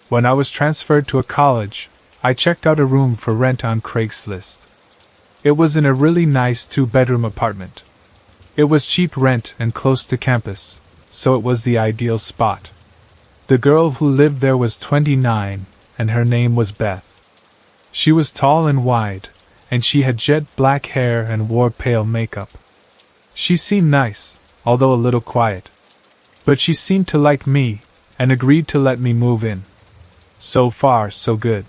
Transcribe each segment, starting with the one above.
When I was transferred to a college, I checked out a room for rent on Craigslist. It was in a really nice 2-bedroom apartment. It was cheap rent and close to campus, so it was the ideal spot. The girl who lived there was 29, and her name was Beth. She was tall and wide, and she had jet black hair and wore pale makeup. She seemed nice, although a little quiet. But she seemed to like me, and agreed to let me move in. So far, so good.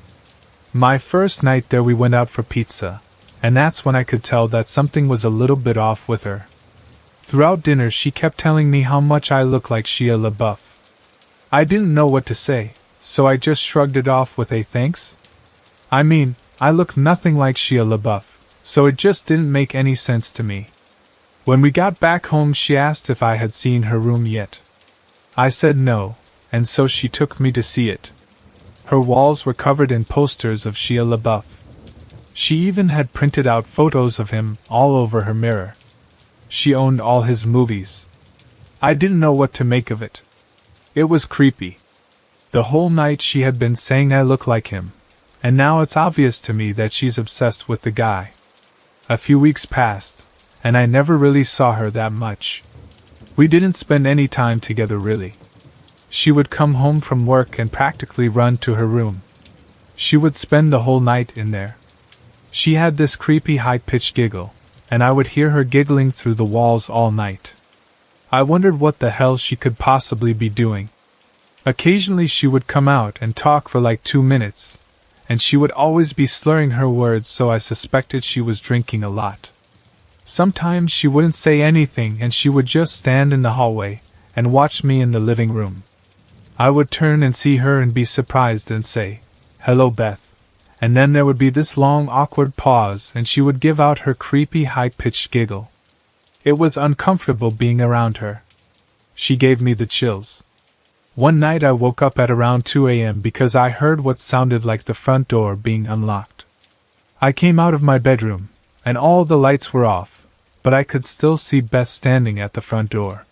My first night there we went out for pizza, and that's when I could tell that something was a little bit off with her. Throughout dinner she kept telling me how much I looked like Shia LaBeouf. I didn't know what to say, so I just shrugged it off with a thanks. I mean, I look nothing like Shia LaBeouf, so it just didn't make any sense to me. When we got back home she asked if I had seen her room yet. I said no, and so she took me to see it. Her walls were covered in posters of Shia LaBeouf. She even had printed out photos of him all over her mirror. She owned all his movies. I didn't know what to make of it. It was creepy. The whole night she had been saying I look like him, and now it's obvious to me that she's obsessed with the guy. A few weeks passed, and I never really saw her that much. We didn't spend any time together really. She would come home from work and practically run to her room. She would spend the whole night in there. She had this creepy high-pitched giggle, and I would hear her giggling through the walls all night. I wondered what the hell she could possibly be doing. Occasionally she would come out and talk for like 2 minutes, and she would always be slurring her words, so I suspected she was drinking a lot. Sometimes she wouldn't say anything and she would just stand in the hallway and watch me in the living room. I would turn and see her and be surprised and say, "Hello, Beth." And then there would be this long awkward pause and she would give out her creepy high-pitched giggle. It was uncomfortable being around her. She gave me the chills. One night I woke up at around 2 a.m. because I heard what sounded like the front door being unlocked. I came out of my bedroom, and all the lights were off, but I could still see Beth standing at the front door.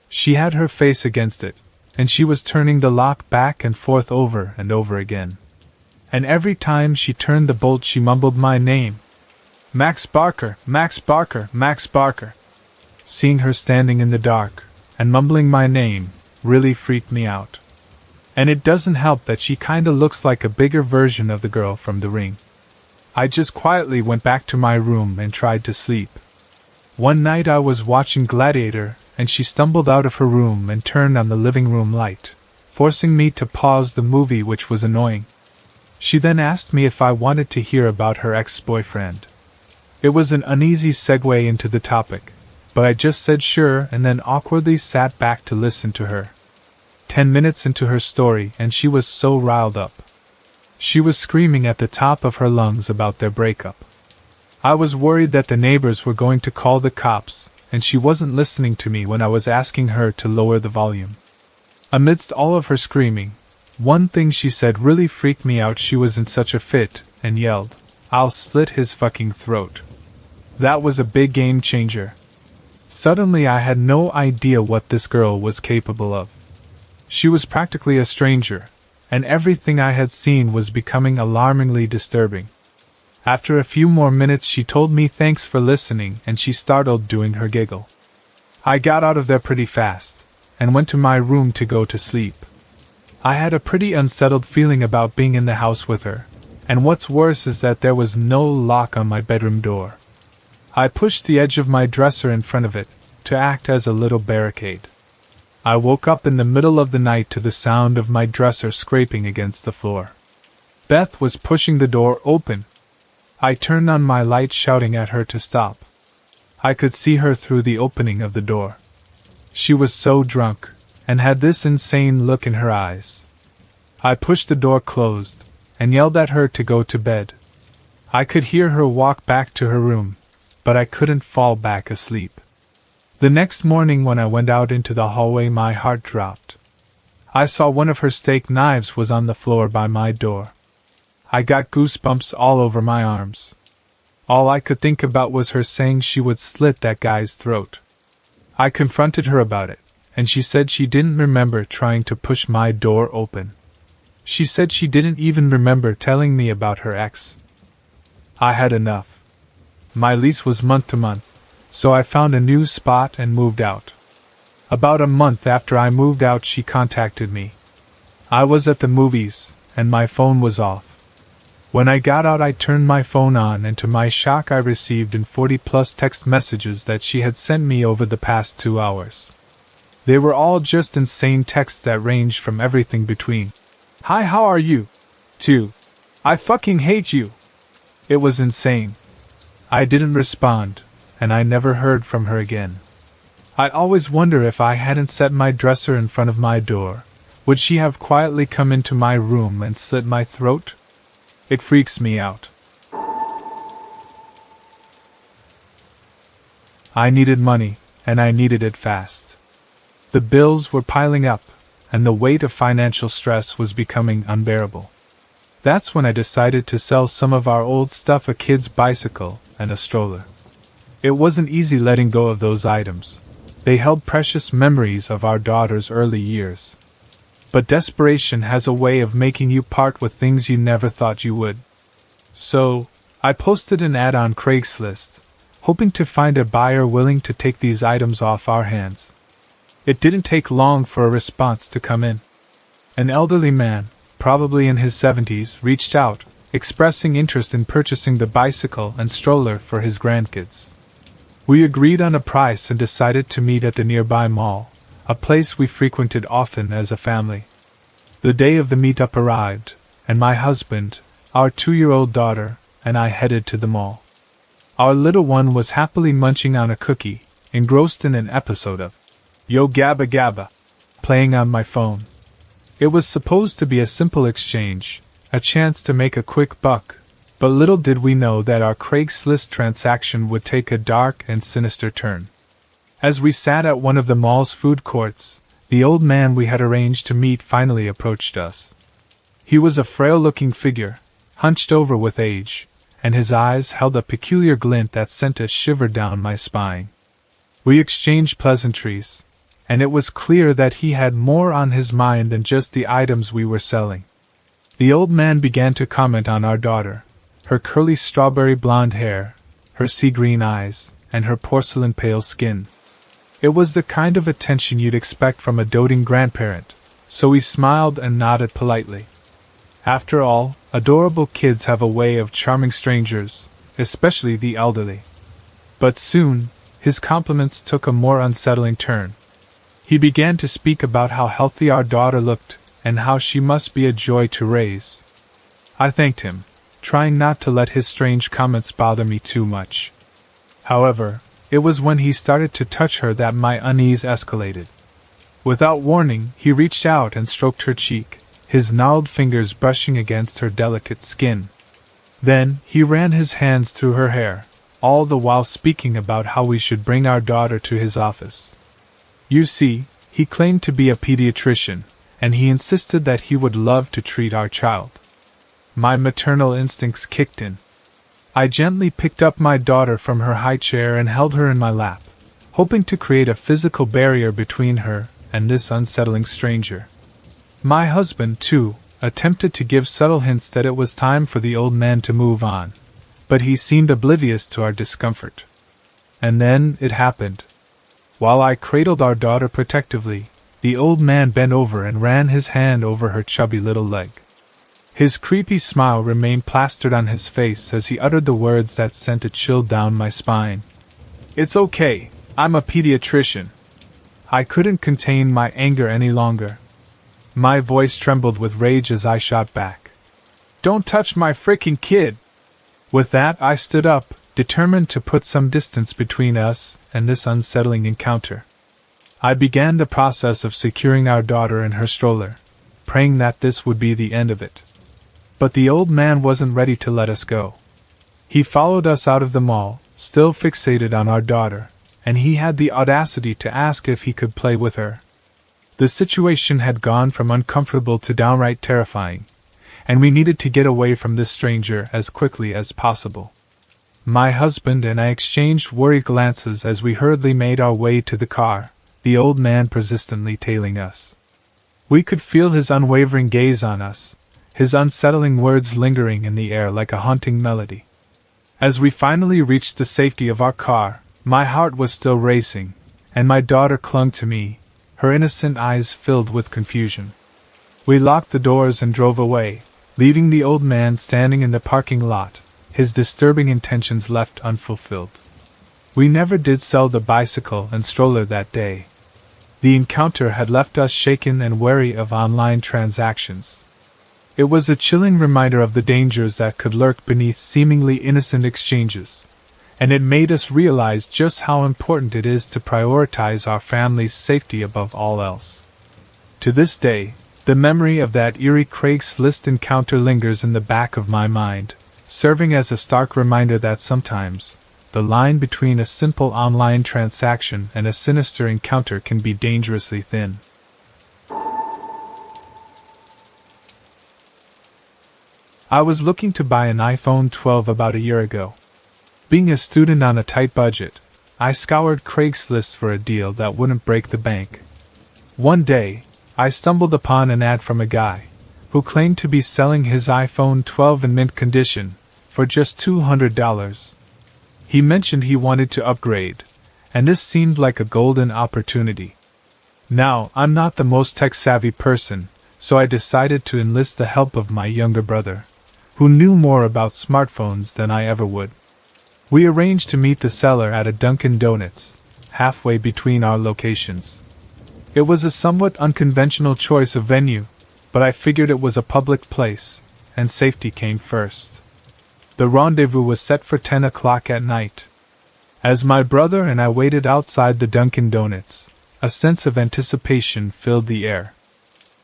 She had her face against it, and she was turning the lock back and forth over and over again. And every time she turned the bolt she mumbled my name. "Max Barker, Max Barker, Max Barker." Seeing her standing in the dark, and mumbling my name, really freaked me out. And it doesn't help that she kinda looks like a bigger version of the girl from The Ring. I just quietly went back to my room and tried to sleep. One night I was watching Gladiator, and she stumbled out of her room and turned on the living room light, forcing me to pause the movie, which was annoying. She then asked me if I wanted to hear about her ex-boyfriend. It was an uneasy segue into the topic, but I just said sure and then awkwardly sat back to listen to her. 10 minutes into her story and she was so riled up. She was screaming at the top of her lungs about their breakup. I was worried that the neighbors were going to call the cops, and she wasn't listening to me when I was asking her to lower the volume. Amidst all of her screaming, one thing she said really freaked me out. She was in such a fit, and yelled, "I'll slit his fucking throat." That was a big game changer. Suddenly I had no idea what this girl was capable of. She was practically a stranger, and everything I had seen was becoming alarmingly disturbing. After a few more minutes she told me thanks for listening and she started doing her giggle. I got out of there pretty fast, and went to my room to go to sleep. I had a pretty unsettled feeling about being in the house with her, and what's worse is that there was no lock on my bedroom door. I pushed the edge of my dresser in front of it, to act as a little barricade. I woke up in the middle of the night to the sound of my dresser scraping against the floor. Beth was pushing the door open. I turned on my light, shouting at her to stop. I could see her through the opening of the door. She was so drunk, and had this insane look in her eyes. I pushed the door closed, and yelled at her to go to bed. I could hear her walk back to her room, but I couldn't fall back asleep. The next morning when I went out into the hallway my heart dropped. I saw one of her steak knives was on the floor by my door. I got goosebumps all over my arms. All I could think about was her saying she would slit that guy's throat. I confronted her about it, and she said she didn't remember trying to push my door open. She said she didn't even remember telling me about her ex. I had enough. My lease was month to month, so I found a new spot and moved out. About a month after I moved out, she contacted me. I was at the movies, and my phone was off. When I got out, I turned my phone on, and to my shock I received 40+ text messages that she had sent me over the past 2 hours. They were all just insane texts that ranged from everything between, "Hi, how are you?" to, "I fucking hate you." It was insane. I didn't respond, and I never heard from her again. I'd always wonder, if I hadn't set my dresser in front of my door, would she have quietly come into my room and slit my throat? It freaks me out. I needed money, and I needed it fast. The bills were piling up, and the weight of financial stress was becoming unbearable. That's when I decided to sell some of our old stuff, a kid's bicycle and a stroller. It wasn't easy letting go of those items. They held precious memories of our daughter's early years. But desperation has a way of making you part with things you never thought you would. So, I posted an ad on Craigslist, hoping to find a buyer willing to take these items off our hands. It didn't take long for a response to come in. An elderly man, probably in his 70s, reached out, expressing interest in purchasing the bicycle and stroller for his grandkids. We agreed on a price and decided to meet at the nearby mall, a place we frequented often as a family. The day of the meetup arrived, and my husband, our 2-year-old daughter, and I headed to the mall. Our little one was happily munching on a cookie, engrossed in an episode of Yo Gabba Gabba, playing on my phone. It was supposed to be a simple exchange, a chance to make a quick buck, but little did we know that our Craigslist transaction would take a dark and sinister turn. As we sat at one of the mall's food courts, the old man we had arranged to meet finally approached us. He was a frail-looking figure, hunched over with age, and his eyes held a peculiar glint that sent a shiver down my spine. We exchanged pleasantries, and it was clear that he had more on his mind than just the items we were selling. The old man began to comment on our daughter, her curly strawberry blonde hair, her sea-green eyes, and her porcelain-pale skin. It was the kind of attention you'd expect from a doting grandparent, so we smiled and nodded politely. After all, adorable kids have a way of charming strangers, especially the elderly. But soon, his compliments took a more unsettling turn. He began to speak about how healthy our daughter looked, and how she must be a joy to raise. I thanked him, trying not to let his strange comments bother me too much. However, it was when he started to touch her that my unease escalated. Without warning, he reached out and stroked her cheek, his gnarled fingers brushing against her delicate skin. Then, he ran his hands through her hair, all the while speaking about how we should bring our daughter to his office. You see, he claimed to be a pediatrician, and he insisted that he would love to treat our child. My maternal instincts kicked in. I gently picked up my daughter from her high chair and held her in my lap, hoping to create a physical barrier between her and this unsettling stranger. My husband, too, attempted to give subtle hints that it was time for the old man to move on, but he seemed oblivious to our discomfort. And then it happened. While I cradled our daughter protectively, the old man bent over and ran his hand over her chubby little leg. His creepy smile remained plastered on his face as he uttered the words that sent a chill down my spine. "It's okay, I'm a pediatrician." I couldn't contain my anger any longer. My voice trembled with rage as I shot back. "Don't touch my frickin' kid!" With that, I stood up, determined to put some distance between us and this unsettling encounter. I began the process of securing our daughter in her stroller, praying that this would be the end of it. But the old man wasn't ready to let us go. He followed us out of the mall, still fixated on our daughter, and he had the audacity to ask if he could play with her. The situation had gone from uncomfortable to downright terrifying, and we needed to get away from this stranger as quickly as possible. My husband and I exchanged worried glances as we hurriedly made our way to the car, the old man persistently tailing us. We could feel his unwavering gaze on us, his unsettling words lingering in the air like a haunting melody. As we finally reached the safety of our car, my heart was still racing, and my daughter clung to me, her innocent eyes filled with confusion. We locked the doors and drove away, leaving the old man standing in the parking lot, his disturbing intentions left unfulfilled. We never did sell the bicycle and stroller that day. The encounter had left us shaken and wary of online transactions. It was a chilling reminder of the dangers that could lurk beneath seemingly innocent exchanges, and it made us realize just how important it is to prioritize our family's safety above all else. To this day, the memory of that eerie Craigslist encounter lingers in the back of my mind, serving as a stark reminder that sometimes, the line between a simple online transaction and a sinister encounter can be dangerously thin. I was looking to buy an iPhone 12 about a year ago. Being a student on a tight budget, I scoured Craigslist for a deal that wouldn't break the bank. One day, I stumbled upon an ad from a guy who claimed to be selling his iPhone 12 in mint condition for just $200. He mentioned he wanted to upgrade, and this seemed like a golden opportunity. Now, I'm not the most tech-savvy person, so I decided to enlist the help of my younger brother, who knew more about smartphones than I ever would. We arranged to meet the seller at a Dunkin' Donuts, halfway between our locations. It was a somewhat unconventional choice of venue, but I figured it was a public place, and safety came first. The rendezvous was set for 10 o'clock at night. As my brother and I waited outside the Dunkin' Donuts, a sense of anticipation filled the air.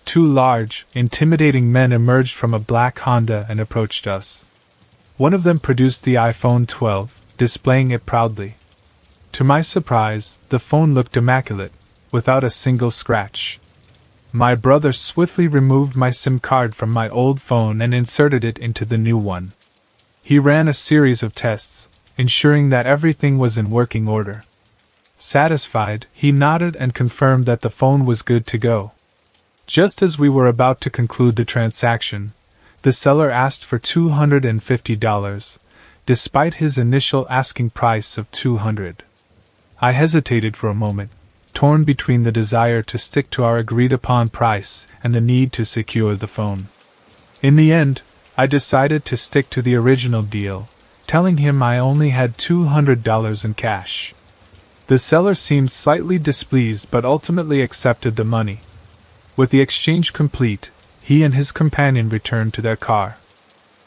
Two large, intimidating men emerged from a black Honda and approached us. One of them produced the iPhone 12, displaying it proudly. To my surprise, the phone looked immaculate, without a single scratch. My brother swiftly removed my SIM card from my old phone and inserted it into the new one. He ran a series of tests, ensuring that everything was in working order. Satisfied, he nodded and confirmed that the phone was good to go. Just as we were about to conclude the transaction, the seller asked for $250, despite his initial asking price of $200. I hesitated for a moment, torn between the desire to stick to our agreed-upon price and the need to secure the phone. In the end, I decided to stick to the original deal, telling him I only had $200 in cash. The seller seemed slightly displeased but ultimately accepted the money. With the exchange complete, he and his companion returned to their car.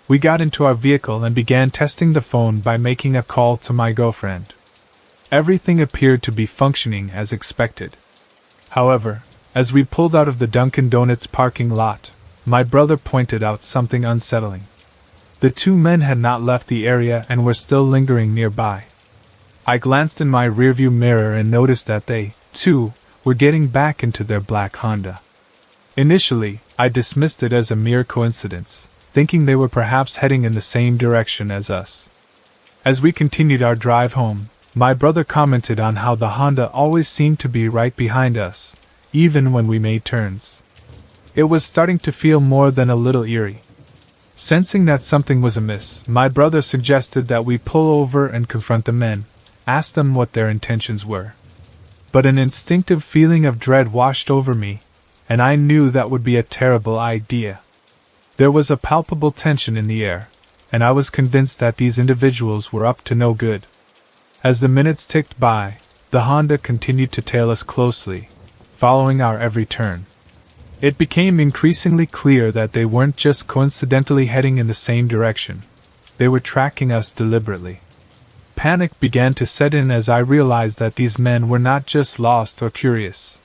We got into our vehicle and began testing the phone by making a call to my girlfriend. Everything appeared to be functioning as expected. However, as we pulled out of the Dunkin' Donuts parking lot, my brother pointed out something unsettling. The two men had not left the area and were still lingering nearby. I glanced in my rearview mirror and noticed that they, too, were getting back into their black Honda. Initially, I dismissed it as a mere coincidence, thinking they were perhaps heading in the same direction as us. As we continued our drive home, my brother commented on how the Honda always seemed to be right behind us, even when we made turns. It was starting to feel more than a little eerie. Sensing that something was amiss, my brother suggested that we pull over and confront the men, ask them what their intentions were. But an instinctive feeling of dread washed over me, and I knew that would be a terrible idea. There was a palpable tension in the air, and I was convinced that these individuals were up to no good. As the minutes ticked by, the Honda continued to tail us closely, following our every turn. It became increasingly clear that they weren't just coincidentally heading in the same direction. They were tracking us deliberately. Panic began to set in as I realized that these men were not just lost or curious.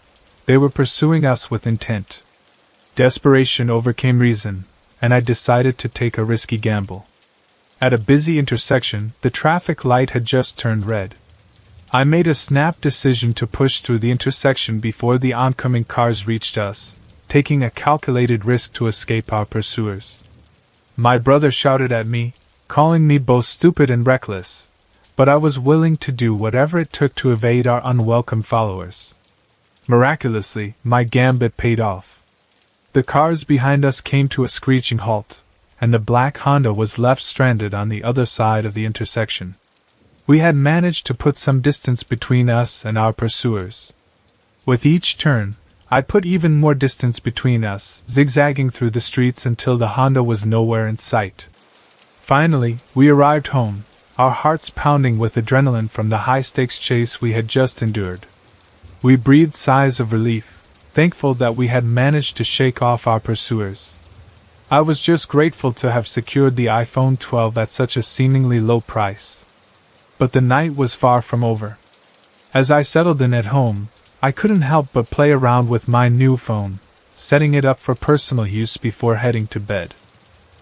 They were pursuing us with intent. Desperation overcame reason, and I decided to take a risky gamble. At a busy intersection, the traffic light had just turned red. I made a snap decision to push through the intersection before the oncoming cars reached us, taking a calculated risk to escape our pursuers. My brother shouted at me, calling me both stupid and reckless, but I was willing to do whatever it took to evade our unwelcome followers. Miraculously, my gambit paid off. The cars behind us came to a screeching halt, and the black Honda was left stranded on the other side of the intersection. We had managed to put some distance between us and our pursuers. With each turn, I put even more distance between us, zigzagging through the streets until the Honda was nowhere in sight. Finally, we arrived home, our hearts pounding with adrenaline from the high-stakes chase we had just endured. We breathed sighs of relief, thankful that we had managed to shake off our pursuers. I was just grateful to have secured the iPhone 12 at such a seemingly low price. But the night was far from over. As I settled in at home, I couldn't help but play around with my new phone, setting it up for personal use before heading to bed.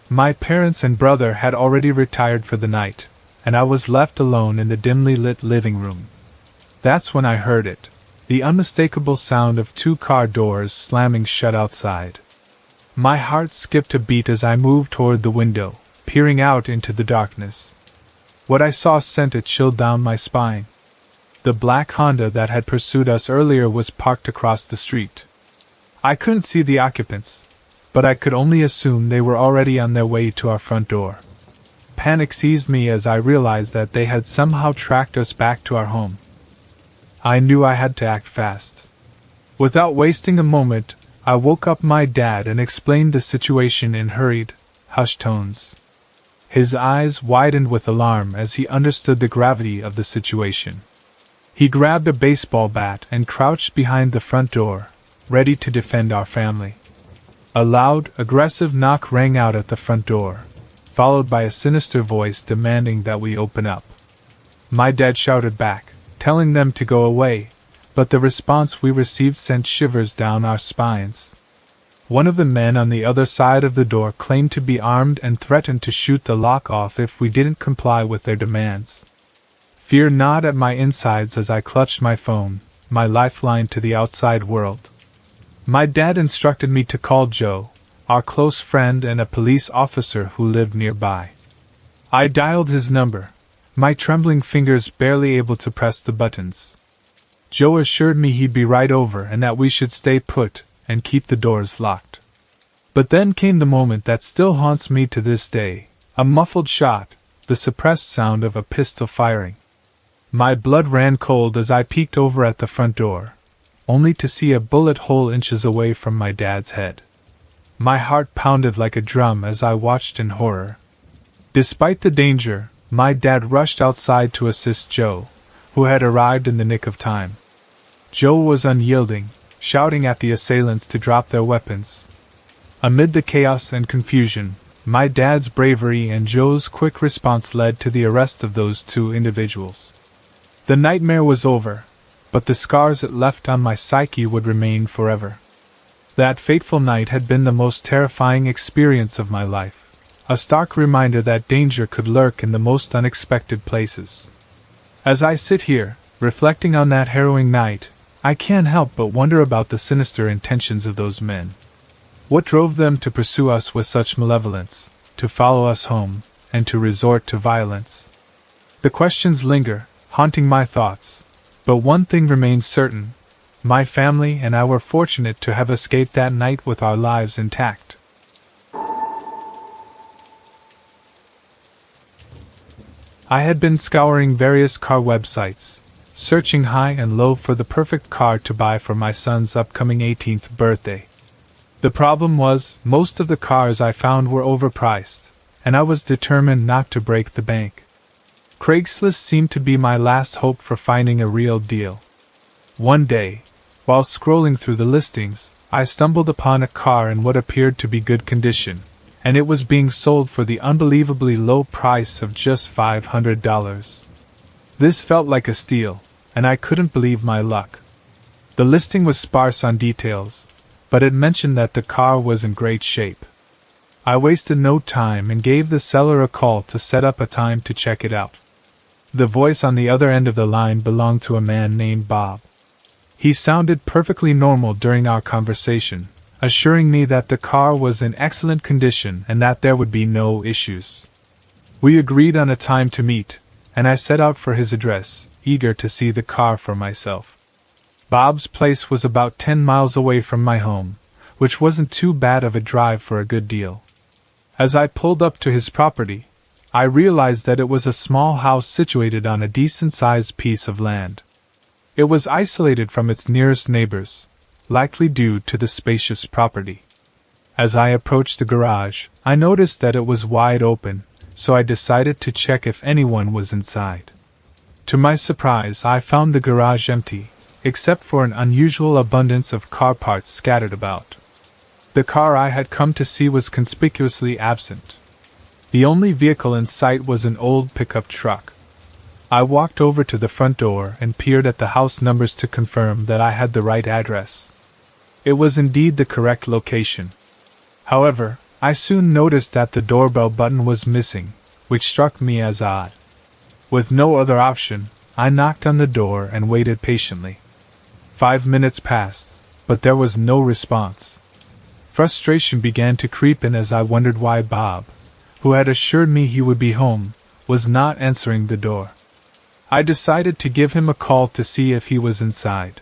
My parents and brother had already retired for the night, and I was left alone in the dimly lit living room. That's when I heard it, the unmistakable sound of 2 car doors slamming shut outside. My heart skipped a beat as I moved toward the window, peering out into the darkness. What I saw sent a chill down my spine. The black Honda that had pursued us earlier was parked across the street. I couldn't see the occupants, but I could only assume they were already on their way to our front door. Panic seized me as I realized that they had somehow tracked us back to our home. I knew I had to act fast. Without wasting a moment, I woke up my dad and explained the situation in hurried, hushed tones. His eyes widened with alarm as he understood the gravity of the situation. He grabbed a baseball bat and crouched behind the front door, ready to defend our family. A loud, aggressive knock rang out at the front door, followed by a sinister voice demanding that we open up. My dad shouted back, telling them to go away, but the response we received sent shivers down our spines. One of the men on the other side of the door claimed to be armed and threatened to shoot the lock off if we didn't comply with their demands. Fear gnawed at my insides as I clutched my phone, my lifeline to the outside world. My dad instructed me to call Joe, our close friend and a police officer who lived nearby. I dialed his number, my trembling fingers barely able to press the buttons. Joe assured me he'd be right over and that we should stay put and keep the doors locked. But then came the moment that still haunts me to this day, a muffled shot, the suppressed sound of a pistol firing. My blood ran cold as I peeked over at the front door, only to see a bullet hole inches away from my dad's head. My heart pounded like a drum as I watched in horror. Despite the danger, my dad rushed outside to assist Joe, who had arrived in the nick of time. Joe was unyielding, shouting at the assailants to drop their weapons. Amid the chaos and confusion, my dad's bravery and Joe's quick response led to the arrest of those 2 individuals. The nightmare was over, but the scars it left on my psyche would remain forever. That fateful night had been the most terrifying experience of my life, a stark reminder that danger could lurk in the most unexpected places. As I sit here, reflecting on that harrowing night, I can't help but wonder about the sinister intentions of those men. What drove them to pursue us with such malevolence, to follow us home, and to resort to violence? The questions linger, haunting my thoughts, but one thing remains certain: my family and I were fortunate to have escaped that night with our lives intact. I had been scouring various car websites, searching high and low for the perfect car to buy for my son's upcoming 18th birthday. The problem was, most of the cars I found were overpriced, and I was determined not to break the bank. Craigslist seemed to be my last hope for finding a real deal. One day, while scrolling through the listings, I stumbled upon a car in what appeared to be good condition, and it was being sold for the unbelievably low price of just $500. This felt like a steal, and I couldn't believe my luck. The listing was sparse on details, but it mentioned that the car was in great shape. I wasted no time and gave the seller a call to set up a time to check it out. The voice on the other end of the line belonged to a man named Bob. He sounded perfectly normal during our conversation, assuring me that the car was in excellent condition and that there would be no issues. We agreed on a time to meet, and I set out for his address, eager to see the car for myself. Bob's place was about 10 miles away from my home, which wasn't too bad of a drive for a good deal. As I pulled up to his property, I realized that it was a small house situated on a decent-sized piece of land. It was isolated from its nearest neighbors, likely due to the spacious property. As I approached the garage, I noticed that it was wide open, so I decided to check if anyone was inside. To my surprise, I found the garage empty, except for an unusual abundance of car parts scattered about. The car I had come to see was conspicuously absent. The only vehicle in sight was an old pickup truck. I walked over to the front door and peered at the house numbers to confirm that I had the right address. It was indeed the correct location. However, I soon noticed that the doorbell button was missing, which struck me as odd. With no other option, I knocked on the door and waited patiently. 5 minutes passed, but there was no response. Frustration began to creep in as I wondered why Bob, who had assured me he would be home, was not answering the door. I decided to give him a call to see if he was inside.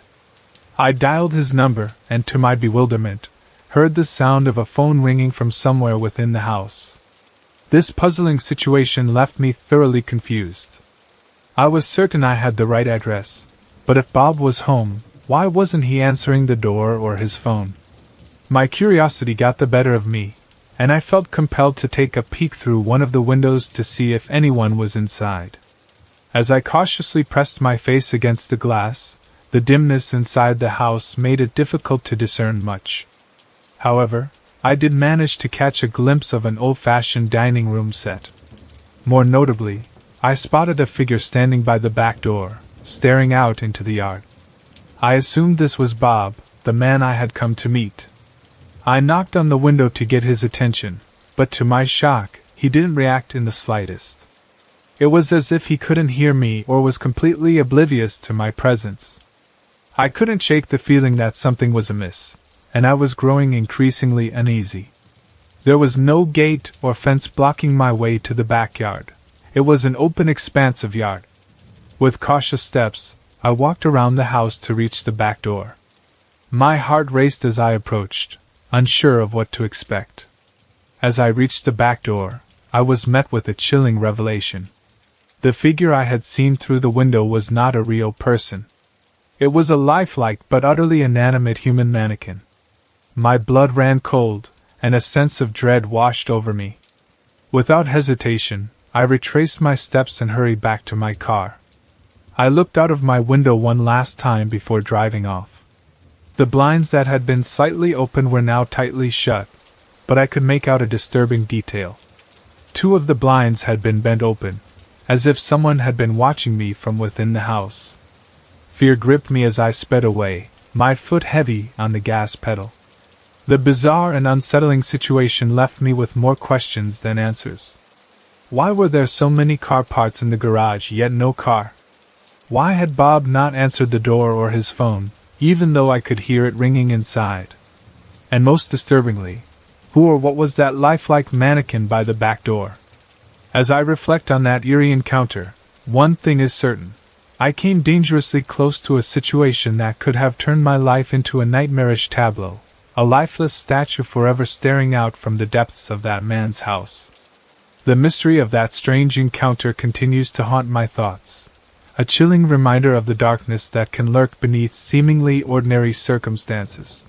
I dialed his number and, to my bewilderment, heard the sound of a phone ringing from somewhere within the house. This puzzling situation left me thoroughly confused. I was certain I had the right address, but if Bob was home, why wasn't he answering the door or his phone? My curiosity got the better of me, and I felt compelled to take a peek through one of the windows to see if anyone was inside. As I cautiously pressed my face against the glass, the dimness inside the house made it difficult to discern much. However, I did manage to catch a glimpse of an old-fashioned dining room set. More notably, I spotted a figure standing by the back door, staring out into the yard. I assumed this was Bob, the man I had come to meet. I knocked on the window to get his attention, but to my shock, he didn't react in the slightest. It was as if he couldn't hear me or was completely oblivious to my presence. I couldn't shake the feeling that something was amiss, and I was growing increasingly uneasy. There was no gate or fence blocking my way to the backyard. It was an open expanse of yard. With cautious steps, I walked around the house to reach the back door. My heart raced as I approached, unsure of what to expect. As I reached the back door, I was met with a chilling revelation. The figure I had seen through the window was not a real person. It was a lifelike but utterly inanimate human mannequin. My blood ran cold, and a sense of dread washed over me. Without hesitation, I retraced my steps and hurried back to my car. I looked out of my window one last time before driving off. The blinds that had been slightly open were now tightly shut, but I could make out a disturbing detail. 2 of the blinds had been bent open, as if someone had been watching me from within the house. Fear gripped me as I sped away, my foot heavy on the gas pedal. The bizarre and unsettling situation left me with more questions than answers. Why were there so many car parts in the garage yet no car? Why had Bob not answered the door or his phone, even though I could hear it ringing inside? And most disturbingly, who or what was that lifelike mannequin by the back door? As I reflect on that eerie encounter, one thing is certain. I came dangerously close to a situation that could have turned my life into a nightmarish tableau, a lifeless statue forever staring out from the depths of that man's house. The mystery of that strange encounter continues to haunt my thoughts, a chilling reminder of the darkness that can lurk beneath seemingly ordinary circumstances.